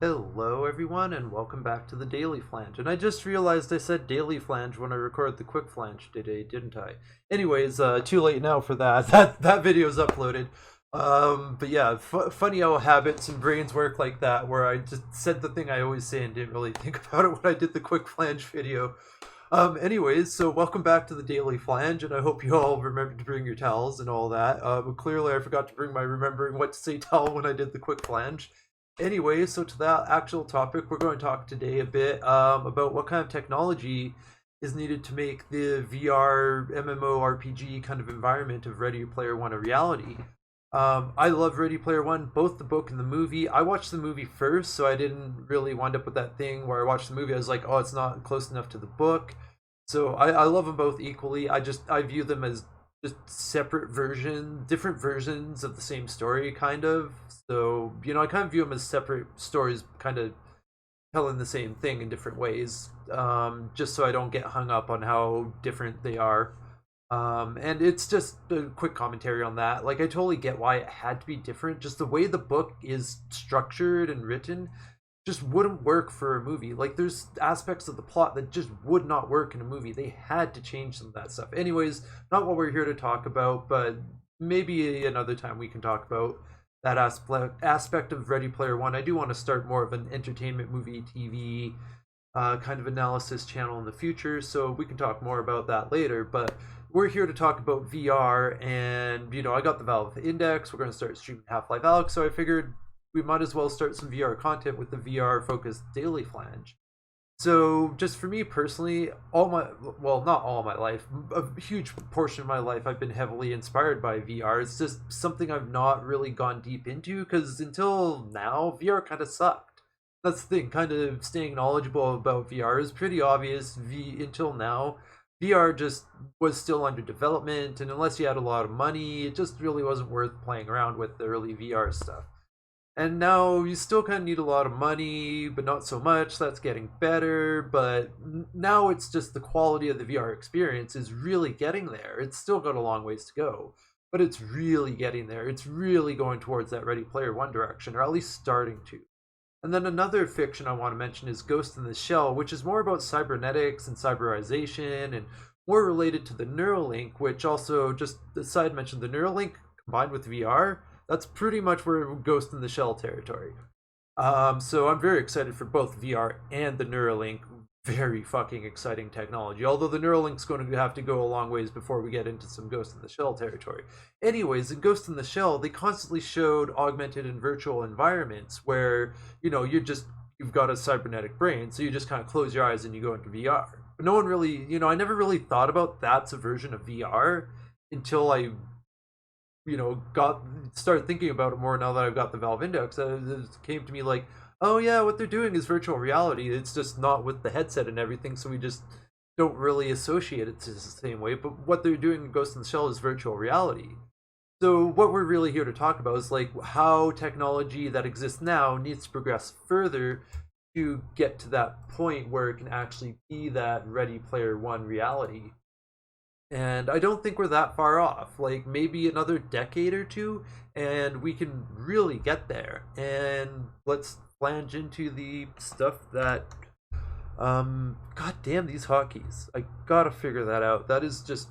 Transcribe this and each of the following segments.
Hello, everyone, and welcome back to the Daily Flange. And I just realized I said Daily Flange when I recorded the Quick Flange today, didn't I? Anyways, too late now for that. That video's uploaded. But yeah, funny how habits and brains work like that, where I just said the thing I always say and didn't really think about it when I did the Quick Flange video. Anyways, so welcome back to the Daily Flange, and I hope you all remembered to bring your towels and all that. But clearly I forgot to bring my remembering what to say towel when I did the Quick Flange. Anyway, so to that actual topic, we're going to talk today a bit about what kind of technology is needed to make the VR MMORPG kind of environment of Ready Player One a reality. I love Ready Player One, both the book and the movie. I watched the movie first, so I didn't really wind up with that thing where I watched the movie. I was like, oh, it's not close enough to the book. So I love them both equally. I view them as just different versions of the same story, kind of. So I kind of view them as separate stories, kind of telling the same thing in different ways. Just so I don't get hung up on how different they are. And it's just a quick commentary on that. Like, I totally get why it had to be different. Just the way the book is structured and written just wouldn't work for a movie. Like, there's aspects of the plot that just would not work in a movie. They had to change some of that stuff. Anyways, not what we're here to talk about, but maybe another time we can talk about that aspect of Ready Player One. I do want to start more of an entertainment movie TV kind of analysis channel in the future, so we can talk more about that later. But we're here to talk about VR, and I got the Valve Index. We're going to start streaming Half-Life Alyx, so I figured we might as well start some VR content with the VR focused Daily Flange. So just for me personally, not all my life, a huge portion of my life, I've been heavily inspired by VR. It's just something I've not really gone deep into, because until now, VR kind of sucked. That's the thing, kind of staying knowledgeable about VR is pretty obvious. Until now, VR just was still under development, and unless you had a lot of money, it just really wasn't worth playing around with the early VR stuff. And now you still kind of need a lot of money, but not so much. That's getting better, but now it's just the quality of the VR experience is really getting there. It's still got a long ways to go, but it's really getting there. It's really going towards that Ready Player One direction, or at least starting to. And then another fiction I want to mention is Ghost in the Shell, which is more about cybernetics and cyberization and more related to the Neuralink, which also, just the side mention, the Neuralink combined with VR, that's pretty much where Ghost in the Shell territory. So I'm very excited for both VR and the Neuralink. Very fucking exciting technology. Although the Neuralink's going to have to go a long ways before we get into some Ghost in the Shell territory. Anyways, in Ghost in the Shell, they constantly showed augmented and virtual environments where, you've got a cybernetic brain, so you just kind of close your eyes and you go into VR. But no one really, I never really thought about that's a version of VR until I got started thinking about it more now that I've got the Valve Index. It came to me like, oh yeah, what they're doing is virtual reality. It's just not with the headset and everything, so we just don't really associate it to the same way. But what they're doing in Ghost in the Shell is virtual reality. So what we're really here to talk about is like how technology that exists now needs to progress further to get to that point where it can actually be that Ready Player One reality. And I don't think we're that far off. Like, maybe another decade or two, and we can really get there. And let's flange into the stuff that. God damn these hotkeys. I gotta figure that out. That is just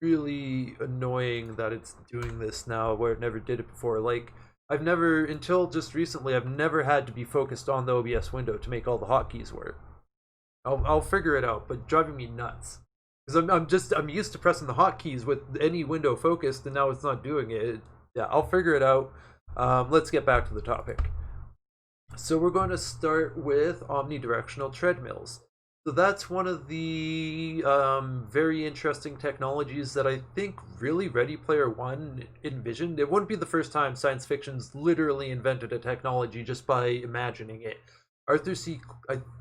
really annoying that it's doing this now where it never did it before. Like, I've never, until just recently, I've never had to be focused on the OBS window to make all the hotkeys work. I'll figure it out, but driving me nuts. Because I'm used to pressing the hotkeys with any window focused, and now it's not doing it. Yeah, I'll figure it out. Let's get back to the topic. So we're going to start with omnidirectional treadmills. So that's one of the very interesting technologies that I think really Ready Player One envisioned. It wouldn't be the first time science fiction's literally invented a technology just by imagining it. Arthur C.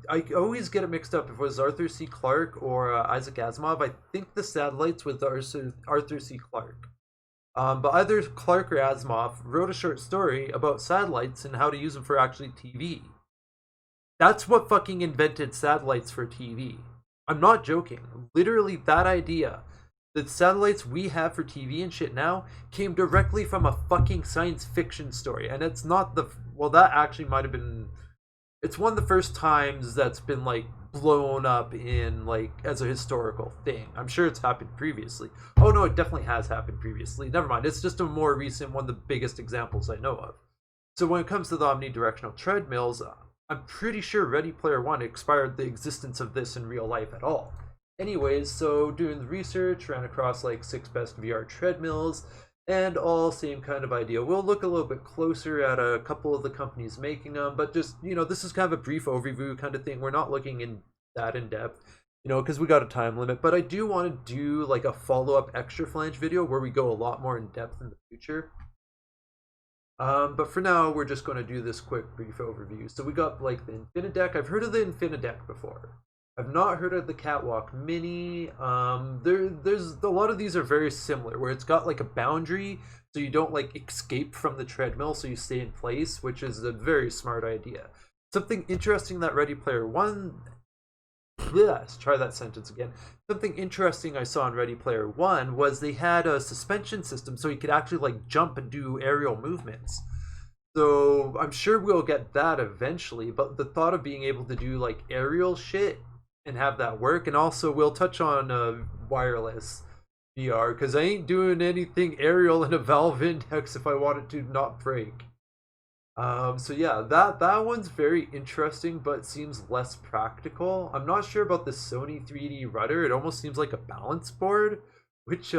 I always get it mixed up if it was Arthur C. Clarke or Isaac Asimov. I think the satellites was Arthur C. Clarke. But either Clarke or Asimov wrote a short story about satellites and how to use them for actually TV. That's what fucking invented satellites for TV. I'm not joking. Literally, that idea, the satellites we have for TV and shit now, came directly from a fucking science fiction story. And it's not that actually might have been it's one of the first times that's been like blown up in like as a historical thing. I'm sure it's happened previously. Oh no, it definitely has happened previously. Never mind. It's just a more recent one of the biggest examples I know of. So when it comes to the omnidirectional treadmills, I'm pretty sure Ready Player One expired the existence of this in real life at all. Anyways, so doing the research, ran across like 6 best VR treadmills, and all same kind of idea. We'll look a little bit closer at a couple of the companies making them, but just, this is kind of a brief overview kind of thing. We're not looking in depth, because we got a time limit, but I do want to do like a follow-up extra flange video where we go a lot more in depth in the future. But for now, we're just going to do this quick brief overview. So we got like the Infinideck. I've heard of the Infinideck before. I've not heard of the Catwalk Mini. There's a lot of these are very similar, where it's got like a boundary, so you don't like escape from the treadmill, so you stay in place, which is a very smart idea. Something interesting that Ready Player One, let's try that sentence again. Something interesting I saw in Ready Player One was they had a suspension system, so you could actually like jump and do aerial movements. So I'm sure we'll get that eventually, but the thought of being able to do like aerial shit and have that work, and also we'll touch on wireless VR because I ain't doing anything aerial in a Valve Index if I want it to not break. So yeah, that one's very interesting, but seems less practical. I'm not sure about the Sony 3D rudder. It almost seems like a balance board, which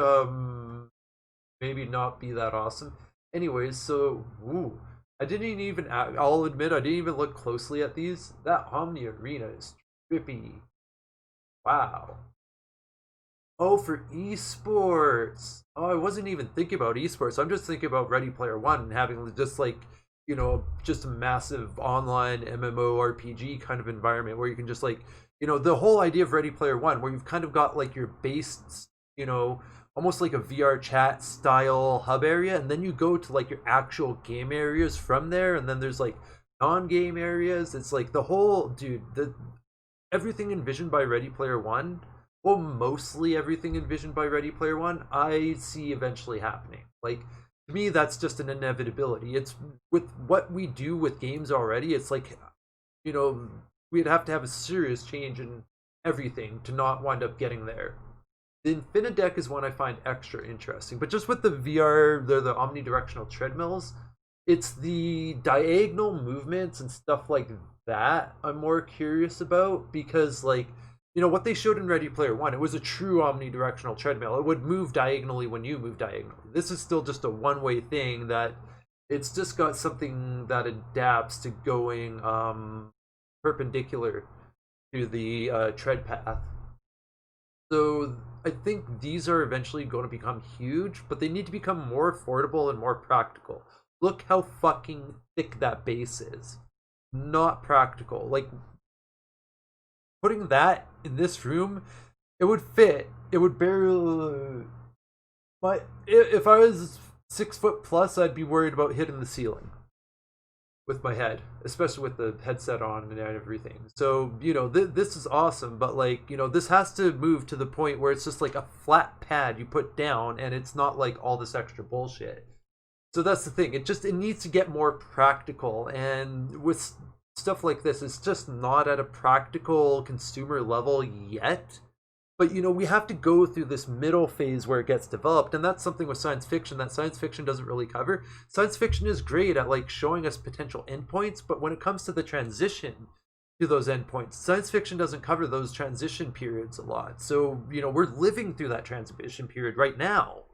maybe not be that awesome. Anyways, so ooh, I didn't even. I'll admit I didn't even look closely at these. That Omni Arena is trippy. Wow. Oh, for esports. Oh, I wasn't even thinking about esports. I'm just thinking about Ready Player One and having just like, just a massive online MMORPG kind of environment where you can just like, the whole idea of Ready Player One, where you've kind of got like your base, almost like a VR chat style hub area, and then you go to like your actual game areas from there, and then there's like non-game areas. It's like the whole, dude, everything envisioned by Ready Player One, well, mostly everything envisioned by Ready Player One, I see eventually happening. Like, to me, that's just an inevitability. It's with what we do with games already, it's like, we'd have to have a serious change in everything to not wind up getting there. The Infinideck is one I find extra interesting, but just with the VR, the omnidirectional treadmills, it's the diagonal movements and stuff like that I'm more curious about, because like, what they showed in Ready Player One, it was a true omnidirectional treadmill. It would move diagonally when you move diagonally. This is still just a one-way thing that it's just got something that adapts to going perpendicular to the tread path. So I think these are eventually going to become huge, but they need to become more affordable and more practical. Look how fucking thick that base is. Not practical. Like, putting that in this room, it would fit. It would barely. But if I was 6 foot plus, I'd be worried about hitting the ceiling with my head, especially with the headset on and everything. So this is awesome, but like this has to move to the point where it's just like a flat pad you put down, and it's not like all this extra bullshit. So that's the thing. It needs to get more practical, and with stuff like this, it's just not at a practical consumer level yet. But we have to go through this middle phase where it gets developed, and that's something with science fiction that science fiction doesn't really cover. Science fiction is great at like showing us potential endpoints, but when it comes to the transition to those endpoints, science fiction doesn't cover those transition periods a lot. So we're living through that transition period right now,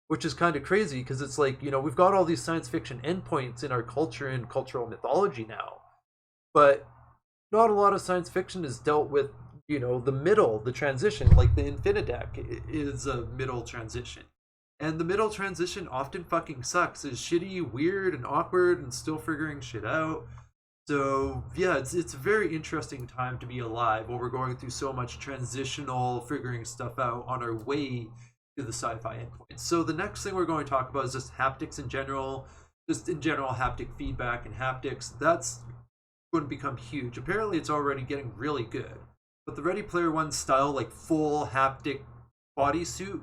which is kind of crazy, because it's like we've got all these science fiction endpoints in our culture and cultural mythology now, but not a lot of science fiction is dealt with the middle, the transition. Like the Infinideck is a middle transition, and the middle transition often fucking sucks. It's shitty, weird, and awkward, and still figuring shit out. So yeah, it's a very interesting time to be alive while we're going through so much transitional figuring stuff out on our way to the sci-fi endpoint. So the next thing we're going to talk about is just haptics in general, haptic feedback and haptics. That's going to become huge. Apparently it's already getting really good. But the Ready Player One style, like full haptic bodysuit,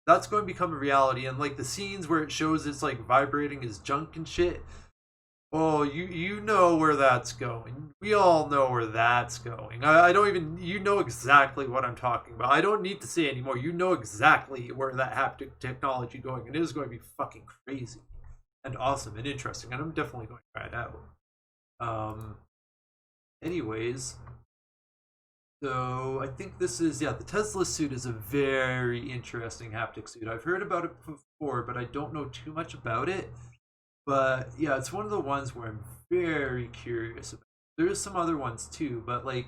that's going to become a reality. And like the scenes where it shows it's like vibrating his junk and shit, Oh, you know where that's going. We all know where that's going. I don't even, you know exactly what I'm talking about. I don't need to say anymore. You know exactly where that haptic technology going. It is going to be fucking crazy and awesome and interesting, and I'm definitely going to try it out. Um, anyways, so I think this is, yeah, the Tesla suit is a very interesting haptic suit. I've heard about it before, but I don't know too much about it. But yeah, it's one of the ones where I'm very curious about. There's some other ones too, but like,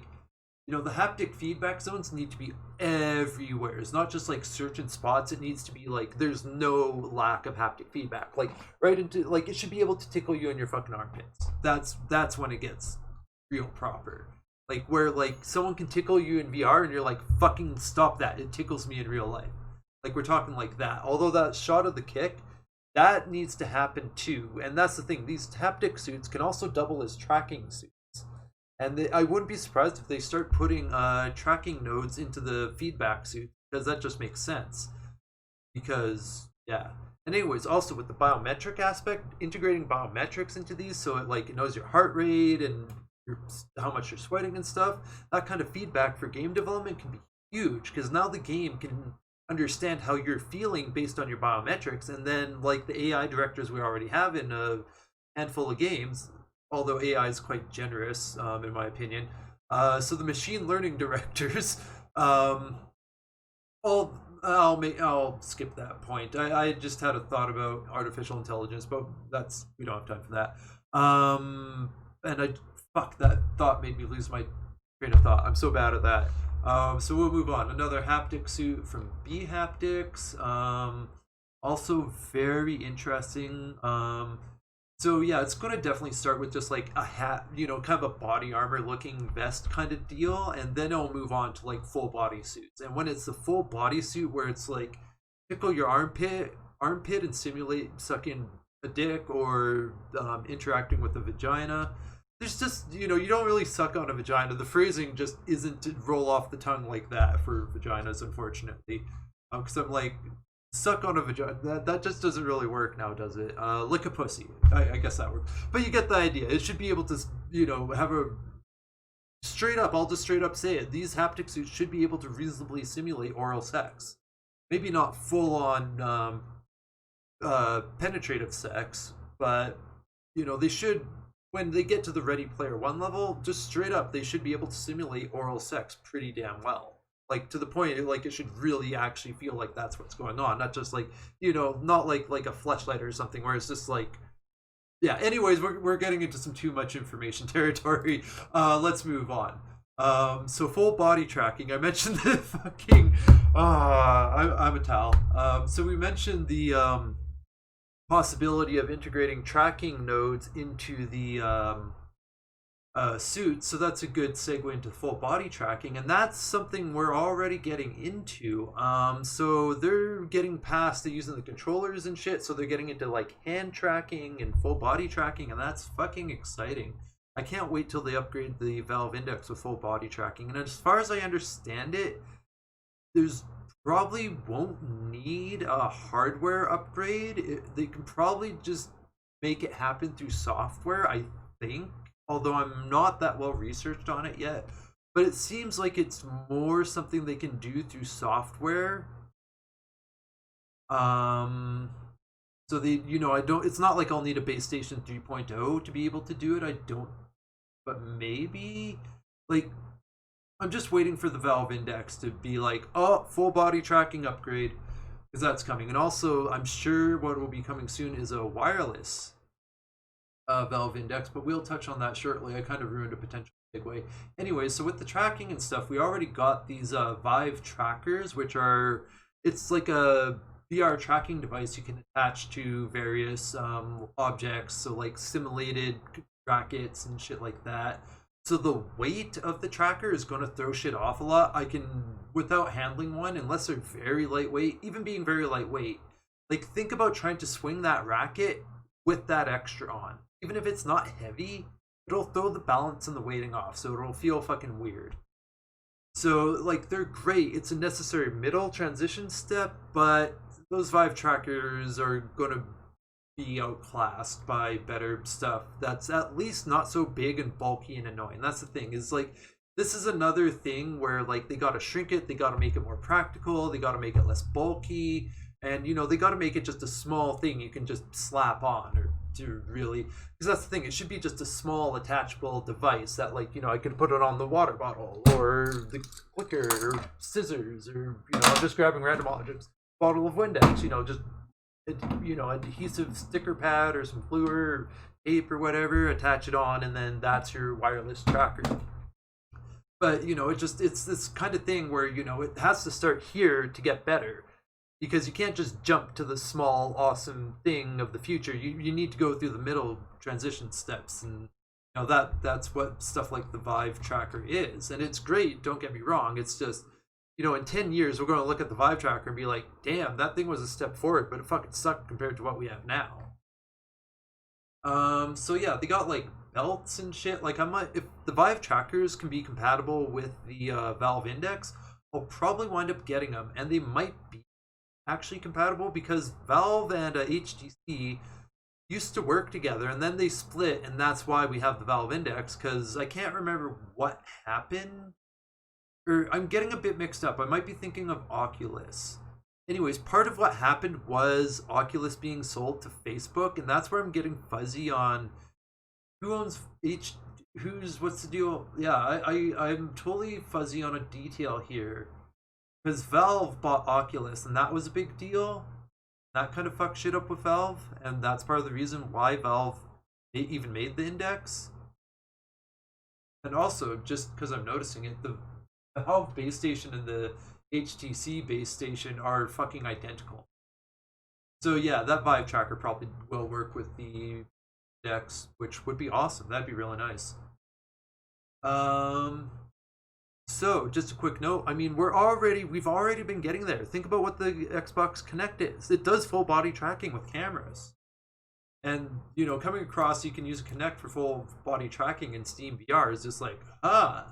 the haptic feedback zones need to be everywhere. It's not just like certain spots. It needs to be like there's no lack of haptic feedback. Like right into, like, it should be able to tickle you in your fucking armpits. That's when it gets real proper. Like where like someone can tickle you in VR and you're like, fucking stop that. It tickles me in real life. Like we're talking like that. Although that shot of the kick, that needs to happen too. And that's the thing. These haptic suits can also double as tracking suits. And I wouldn't be surprised if they start putting tracking nodes into the feedback suit, because that just makes sense. Because yeah. And anyways, also with the biometric aspect, integrating biometrics into these, so it knows your heart rate and how much you're sweating and stuff. That kind of feedback for game development can be huge, because now the game can understand how you're feeling based on your biometrics, and then like the AI directors we already have in a handful of games, although AI is quite generous, in my opinion. So the machine learning directors, I'll skip that point. I just had a thought about artificial intelligence, but we don't have time for that. And fuck, that thought made me lose my train of thought. I'm so bad at that. So we'll move on. Another haptic suit from B Haptics. Also very interesting. So yeah, it's going to definitely start with just like a hat, kind of a body armor looking vest kind of deal, and then it'll move on to like full body suits. And when it's the full body suit where it's like tickle your armpit and simulate sucking a dick or interacting with a vagina. There's just, you don't really suck on a vagina. The phrasing just isn't to roll off the tongue like that for vaginas, unfortunately. Because I'm like, suck on a vagina, that just doesn't really work now, does it? Lick a pussy, I guess that works, but you get the idea. It should be able to have a straight up, I'll just straight up say it, these haptic suits should be able to reasonably simulate oral sex. Maybe not full on penetrative sex, but they should, when they get to the Ready Player One level, just straight up they should be able to simulate oral sex pretty damn well. Like to the point, like it should really actually feel like that's what's going on, not just like not like a fleshlight or something where it's just like, yeah. Anyways, we're getting into some too much information territory. Let's move on. So full body tracking. I mentioned the fucking. I'm a towel. So we mentioned the possibility of integrating tracking nodes into the suit, so that's a good segue into full body tracking, and that's something we're already getting into. So they're getting past the using the controllers and shit, so they're getting into like hand tracking and full body tracking, and that's fucking exciting. I can't wait till they upgrade the Valve Index with full body tracking. And as far as I understand it, there's probably won't need a hardware upgrade. They can probably just make it happen through software, I think, although I'm not that well researched on it yet. But it seems like it's more something they can do through software. So they, I don't. It's not like I'll need a base station 3.0 to be able to do it. I don't. But maybe, like, I'm just waiting for the Valve Index to be like, oh, full body tracking upgrade, because that's coming. And also, I'm sure what will be coming soon is a wireless Valve Index, but we'll touch on that shortly. I kind of ruined a potential segue. Anyway, so with the tracking and stuff, we already got these Vive trackers, which are, it's like a VR tracking device you can attach to various objects, so like simulated brackets and shit like that. So the weight of the tracker is going to throw shit off a lot. I can, without handling one, unless they're very lightweight, even being very lightweight, like think about trying to swing that racket with that extra on. Even if it's not heavy, it'll throw the balance and the weighting off, so it'll feel fucking weird. So like they're great. It's a necessary middle transition step, but those Vive trackers are going to be outclassed by better stuff that's at least not so big and bulky and annoying. That's the thing, is like this is another thing where like they got to shrink it, they got to make it more practical, they got to make it less bulky, and they got to make it just a small thing you can just slap on, or to really, because that's the thing, it should be just a small attachable device that, like, I could put it on the water bottle or the clicker or scissors, or I'm just grabbing random objects, bottle of Windex, just adhesive sticker pad or some glue or tape or whatever, attach it on, and then that's your wireless tracker. But it's this kind of thing where it has to start here to get better, because you can't just jump to the small awesome thing of the future. You need to go through the middle transition steps, and that's what stuff like the Vive tracker is. And it's great, don't get me wrong, it's just in 10 years we're going to look at the Vive tracker and be like, damn, that thing was a step forward, but it fucking sucked compared to what we have now. So yeah, they got like belts and shit. Like, if the Vive trackers can be compatible with the Valve Index, I'll probably wind up getting them, and they might be actually compatible, because Valve and HTC used to work together, and then they split, and that's why we have the Valve Index, because I can't remember what happened, or I'm getting a bit mixed up. I might be thinking of Oculus. Anyways, part of what happened was Oculus being sold to Facebook, and that's where I'm getting fuzzy on who owns what's the deal. Yeah, I'm totally fuzzy on a detail here, because Valve bought Oculus, and that was a big deal. That kind of fucked shit up with Valve, and that's part of the reason why Valve even made the Index. And also, just because I'm noticing it, the Valve base station and the HTC base station are fucking identical. So yeah, that Vive tracker probably will work with the Index, which would be awesome. That'd be really nice. So just a quick note, I mean, we've already been getting there. Think about what the Xbox Kinect is. It does full body tracking with cameras. And, coming across, you can use a Kinect for full body tracking in Steam VR is just like, I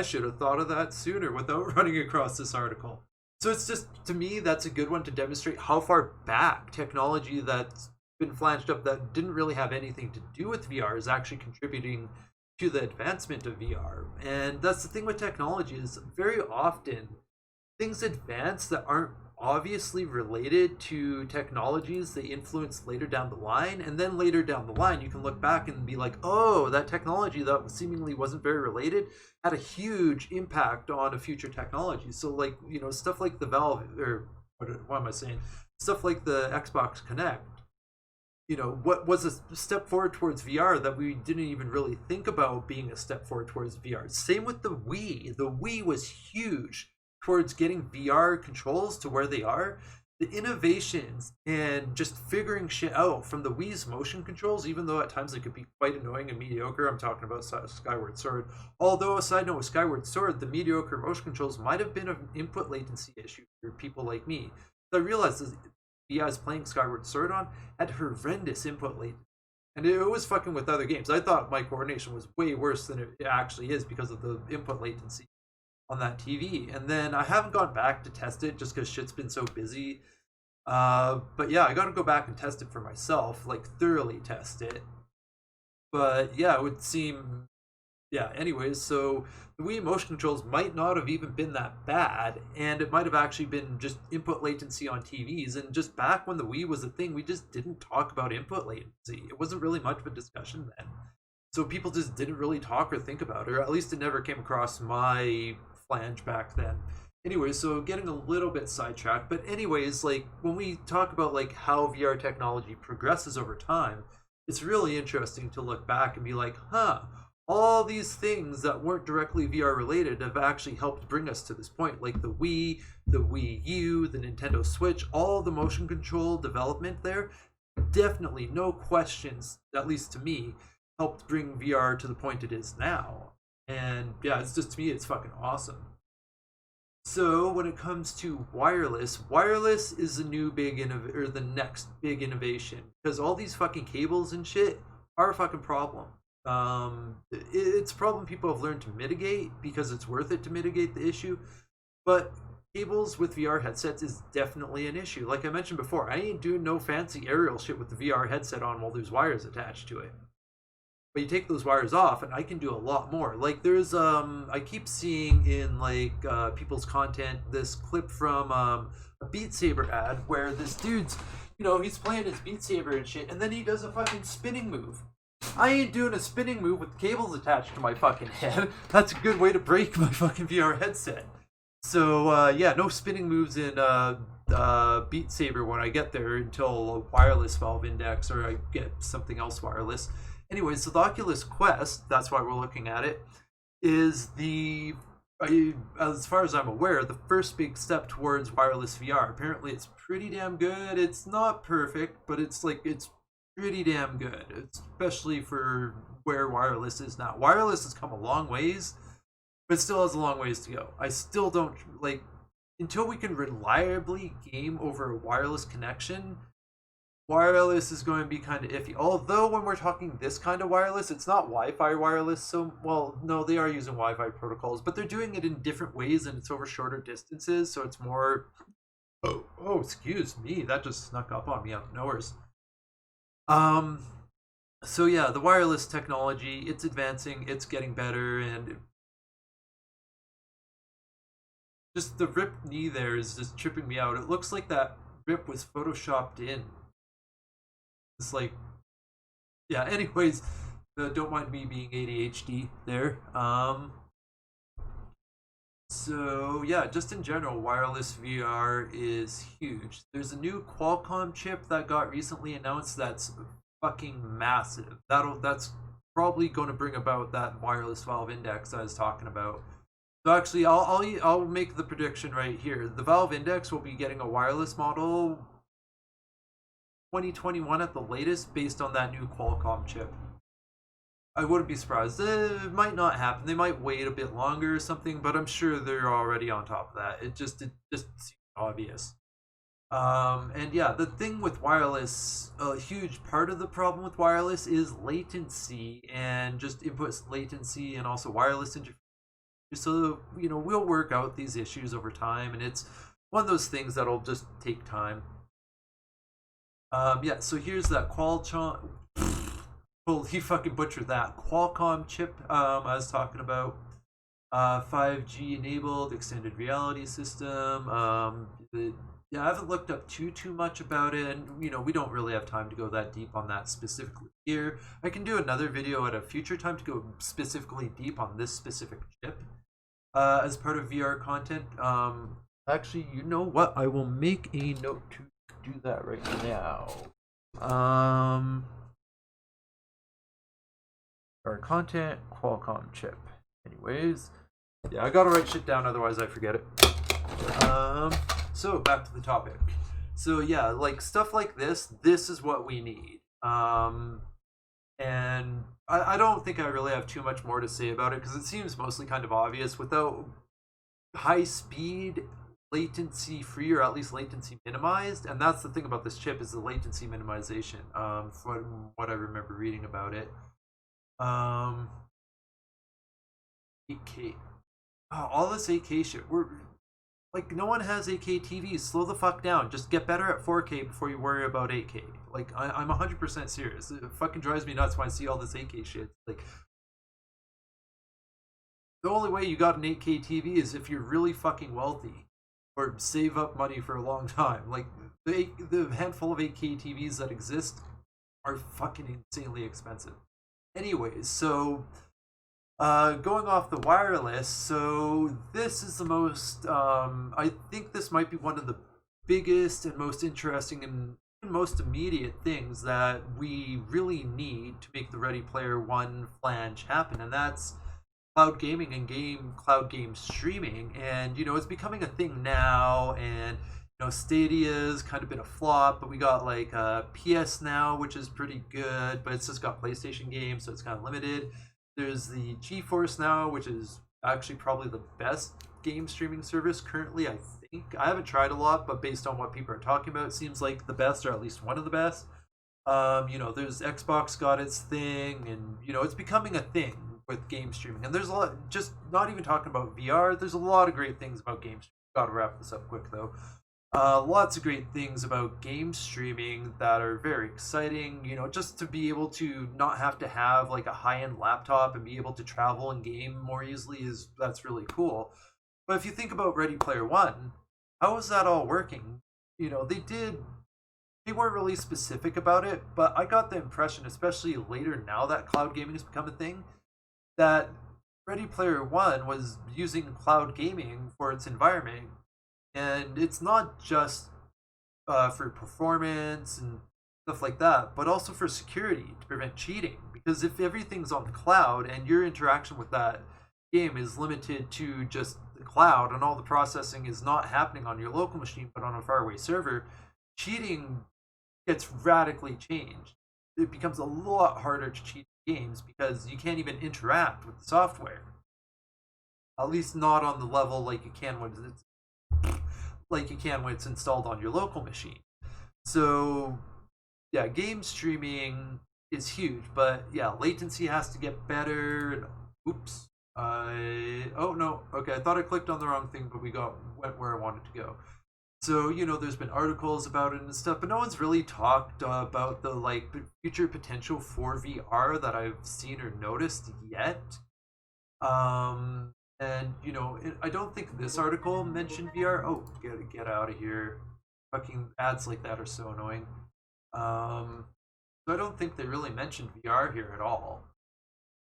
should have thought of that sooner without running across this article. So it's just, to me, that's a good one to demonstrate how far back technology that's been flanged up that didn't really have anything to do with VR is actually contributing to the advancement of VR. And that's the thing with technology, is very often things advance that aren't obviously related to technologies they influence later down the line, and then later down the line you can look back and be like, oh, that technology that seemingly wasn't very related had a huge impact on a future technology. So like, stuff like the Valve, or what am I saying, stuff like the Xbox Kinect, what was a step forward towards VR that we didn't even really think about being a step forward towards VR. Same with the Wii. The Wii was huge towards getting VR controls to where they are. The innovations and just figuring shit out from the Wii's motion controls, even though at times they could be quite annoying and mediocre. I'm talking about Skyward Sword. Although, a side note with Skyward Sword, the mediocre motion controls might have been an input latency issue for people like me. I realized that I was playing Skyward Sword on had horrendous input latency, and it was fucking with other games. I thought my coordination was way worse than it actually is because of the input latency on that TV. And then I haven't gone back to test it just because shit's been so busy. But yeah, I gotta go back and test it for myself, like thoroughly test it. But yeah, it would seem, yeah, anyways, so the Wii motion controls might not have even been that bad, and it might have actually been just input latency on TVs. And just back when the Wii was a thing, we just didn't talk about input latency. It wasn't really much of a discussion then. So people just didn't really talk or think about it, or at least it never came across my Flange back then. Anyways, so getting a little bit sidetracked, but anyways, like when we talk about like how VR technology progresses over time, it's really interesting to look back and be like, all these things that weren't directly VR related have actually helped bring us to this point, like the Wii, the Wii U, the Nintendo Switch, all the motion control development there, definitely, no questions, at least to me, helped bring VR to the point it is now. And yeah, it's just, to me, it's fucking awesome. So when it comes to wireless is the new big or the next big innovation, because all these fucking cables and shit are a fucking problem. It's a problem people have learned to mitigate because it's worth it to mitigate the issue, but cables with VR headsets is definitely an issue. Like I mentioned before, I ain't doing no fancy aerial shit with the VR headset on while there's wires attached to it. But you take those wires off and I can do a lot more. Like there's I keep seeing in like people's content this clip from a Beat Saber ad where this dude's, he's playing his Beat Saber and shit, and then he does a fucking spinning move. I ain't doing a spinning move with cables attached to my fucking head. That's a good way to break my fucking VR headset. So yeah, no spinning moves in Beat Saber when I get there until a wireless valve index or I get something else wireless. Anyway, so the Oculus Quest, that's why we're looking at it, is as far as I'm aware, the first big step towards wireless VR. Apparently it's pretty damn good. It's not perfect, but it's pretty damn good, especially for where wireless is now. Wireless has come a long ways, but still has a long ways to go. I still don't, until we can reliably game over a wireless connection, wireless is going to be kind of iffy. Although when we're talking this kind of wireless, it's not Wi-Fi wireless. So, well, no, they are using Wi-Fi protocols, but they're doing it in different ways and it's over shorter distances. So it's more, oh, excuse me. That just snuck up on me out of nowhere. So yeah, the wireless technology, it's advancing, it's getting better, and just the ripped knee there is just tripping me out. It looks like that rip was photoshopped in. It's like, yeah, anyways, don't mind me being ADHD there. So yeah, just in general, wireless VR is huge. There's a new Qualcomm chip that got recently announced that's fucking massive. That's probably going to bring about that wireless valve index I was talking about. So actually, I'll make the prediction right here. The valve index will be getting a wireless model 2021 at the latest, based on that new Qualcomm chip. I wouldn't be surprised. It might not happen. They might wait a bit longer or something, but I'm sure they're already on top of that. It just seems obvious. And yeah, the thing with wireless, a huge part of the problem with wireless is latency and just input latency and also wireless interference. So, we'll work out these issues over time, and it's one of those things that'll just take time. Yeah, so here's that Qualcomm. Well, he fucking butchered that. Qualcomm chip I was talking about. 5G enabled extended reality system. Yeah, I haven't looked up too much about it, and we don't really have time to go that deep on that specifically here. I can do another video at a future time to go specifically deep on this specific chip as part of VR content. Actually, you know what? I will make a note to do that right now. Our content, Qualcomm chip. Anyways, yeah, I gotta write shit down, otherwise I forget it. So back to the topic. So yeah, like stuff like this is what we need. And I don't think I really have too much more to say about it because it seems mostly kind of obvious. Without high speed, latency free, or at least latency minimized, and that's the thing about this chip, is the latency minimization, from what I remember reading about it. 8K. Oh, all this 8K shit. We're like, no one has 8K TVs. Slow the fuck down. Just get better at 4K before you worry about 8K. Like, I'm 100% serious. It fucking drives me nuts when I see all this 8K shit. Like, the only way you got an 8K TV is if you're really fucking wealthy or save up money for a long time. Like, the handful of 8K TVs that exist are fucking insanely expensive. Anyways, so going off the wireless, so this is the most, I think this might be one of the biggest and most interesting and most immediate things that we really need to make the Ready Player One Flange happen, and that's cloud gaming and cloud game streaming. And it's becoming a thing now, and Stadia's kind of been a flop, but we got like PS Now, which is pretty good, but it's just got PlayStation games, so it's kind of limited. There's the GeForce Now, which is actually probably the best game streaming service currently, I think. I haven't tried a lot, but based on what people are talking about, it seems like the best, or at least one of the best. There's Xbox got its thing, and it's becoming a thing with game streaming. And there's a lot, just not even talking about VR, there's a lot of great things about game streaming. gotta wrap this up quick though. Lots of great things about game streaming that are very exciting. You know, just to be able to not have to have like a high-end laptop and be able to travel and game more easily is that's really cool. But if you think about Ready Player One, how is that all working? You know, they weren't really specific about it, but I got the impression, especially later now that cloud gaming has become a thing, that Ready Player One was using cloud gaming for its environment, and it's not just for performance and stuff like that, but also for security to prevent cheating. Because if everything's on the cloud and your interaction with that game is limited to just the cloud and all the processing is not happening on your local machine but on a faraway server, cheating gets radically changed. It becomes a lot harder to cheat games because you can't even interact with the software. At least not on the level like you can when it's installed on your local machine. So yeah, game streaming is huge, but yeah, latency has to get better. And, oops. Oh no. Okay, I thought I clicked on the wrong thing, but went where I wanted to go. So you know, there's been articles about it and stuff, but no one's really talked about the like future potential for VR that I've seen or noticed yet. And you know, I don't think this article mentioned VR. Oh, get out of here! Fucking ads like that are so annoying. So I don't think they really mentioned VR here at all.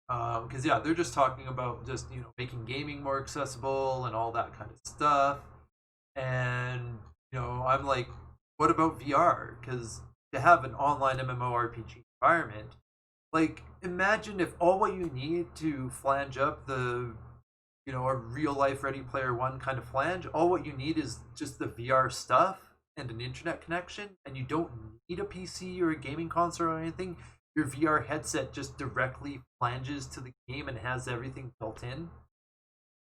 Because yeah, they're just talking about just making gaming more accessible and all that kind of stuff. And I'm like, what about VR? Because to have an online MMORPG environment, like imagine if all what you need to flange up the a real life Ready Player One kind of flange, all what you need is just the VR stuff and an internet connection, and you don't need a PC or a gaming console or anything. Your VR headset just directly flanges to the game and has everything built in.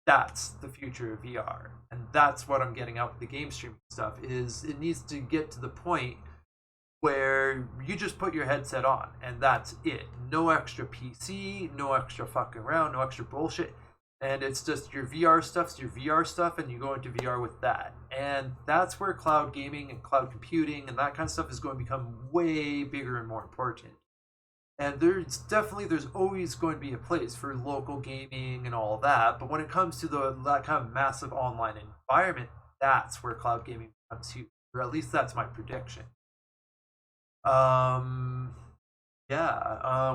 That's the future of VR, and that's what I'm getting out with the game streaming stuff. Is it needs to get to the point where you just put your headset on and that's it. No extra PC, no extra fucking around, no extra bullshit. And it's just your VR stuff's your VR stuff, and you go into VR with that. And that's where cloud gaming and cloud computing and that kind of stuff is going to become way bigger and more important. And there's always going to be a place for local gaming and all that. But when it comes to that kind of massive online environment, that's where cloud gaming becomes huge. Or at least that's my prediction.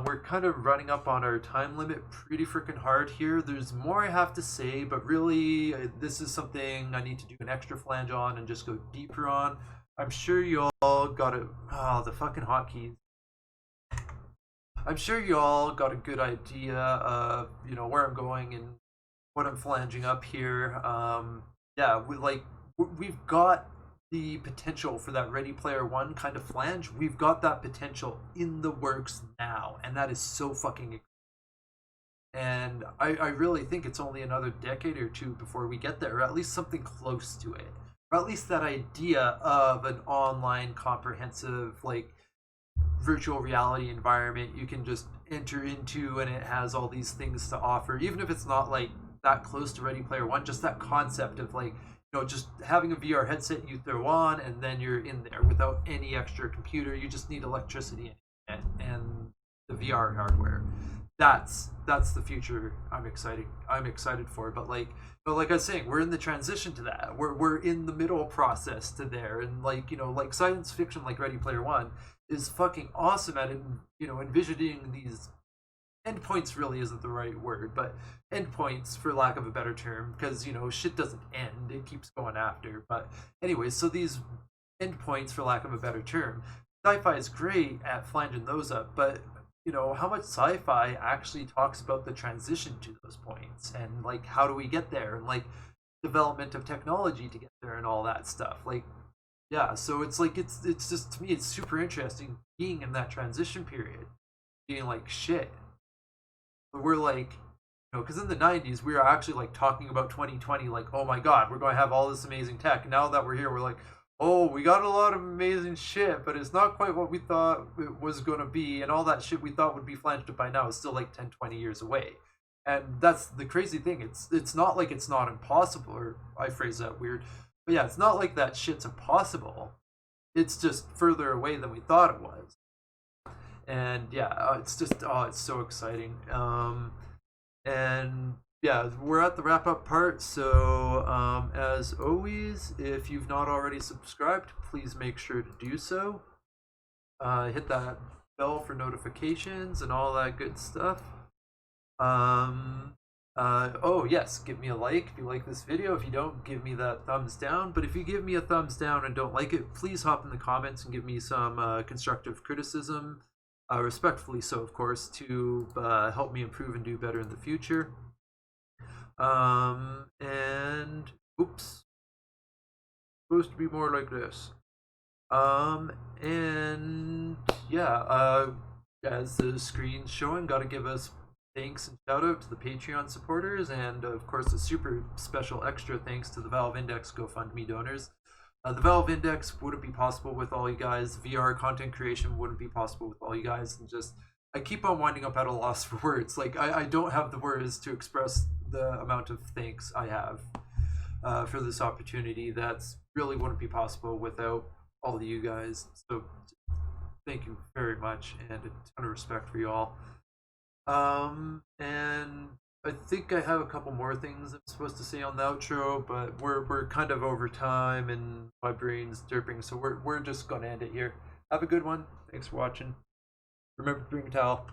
We're kind of running up on our time limit pretty freaking hard here. There's more I have to say, but really, this is something I need to do an extra flange on and just go deeper on. I'm sure you all got it. Oh, the fucking hotkeys. I'm sure you all got a good idea of where I'm going and what I'm flanging up here. We've got the potential for that Ready Player One kind of flange. We've got that potential in the works now, and that is so fucking. And I really think it's only another decade or two before we get there, or at least something close to it, or at least that idea of an online comprehensive virtual reality environment you can just enter into, and it has all these things to offer, even if it's not that close to Ready Player One. Just that concept of just having a VR headset you throw on and then you're in there without any extra computer. You just need electricity and the VR hardware. That's the future I'm excited for. But like I was saying, we're in the transition to that. We're in the middle process to there, and science fiction like Ready Player One is fucking awesome at envisioning these endpoints. Really isn't the right word, but endpoints for lack of a better term, because shit doesn't end, it keeps going after. But anyways, so these endpoints, for lack of a better term, sci-fi is great at flanging those up, but how much sci-fi actually talks about the transition to those points, and how do we get there, and development of technology to get there and all that stuff. So it's it's just, to me, it's super interesting being in that transition period, being shit. We're because in the 90s we were actually talking about 2020, oh my god, we're going to have all this amazing tech. Now that we're here, we're oh, we got a lot of amazing shit, but it's not quite what we thought it was going to be, and all that shit we thought would be flanged up by now is still 10, 20 years away. And that's the crazy thing. It's not like it's not impossible, or I phrase that weird, but yeah, it's not like that shit's impossible. It's just further away than we thought it was. And yeah, it's just it's so exciting. And yeah, we're at the wrap up part. So as always, if you've not already subscribed, please make sure to do so. Hit that bell for notifications and all that good stuff. Oh yes, give me a like if you like this video. If you don't, give me that thumbs down. But if you give me a thumbs down and don't like it, please hop in the comments and give me some constructive criticism, respectfully so, of course, to help me improve and do better in the future. And oops, supposed to be more like this. And yeah, as the screen's showing, gotta give us thanks and shout out to the Patreon supporters, and of course a super special extra thanks to the Valve Index GoFundMe donors. The Valve Index wouldn't be possible with all you guys. VR content creation wouldn't be possible with all you guys, and just I keep on winding up at a loss for words. Like I don't have the words to express the amount of thanks I have for this opportunity. That's really wouldn't be possible without all of you guys. So thank you very much, and a ton of respect for you all. And I think I have a couple more things I'm supposed to say on the outro, but we're kind of over time and my brain's derping, so we're just gonna end it here. Have a good one. Thanks for watching. Remember to bring a towel.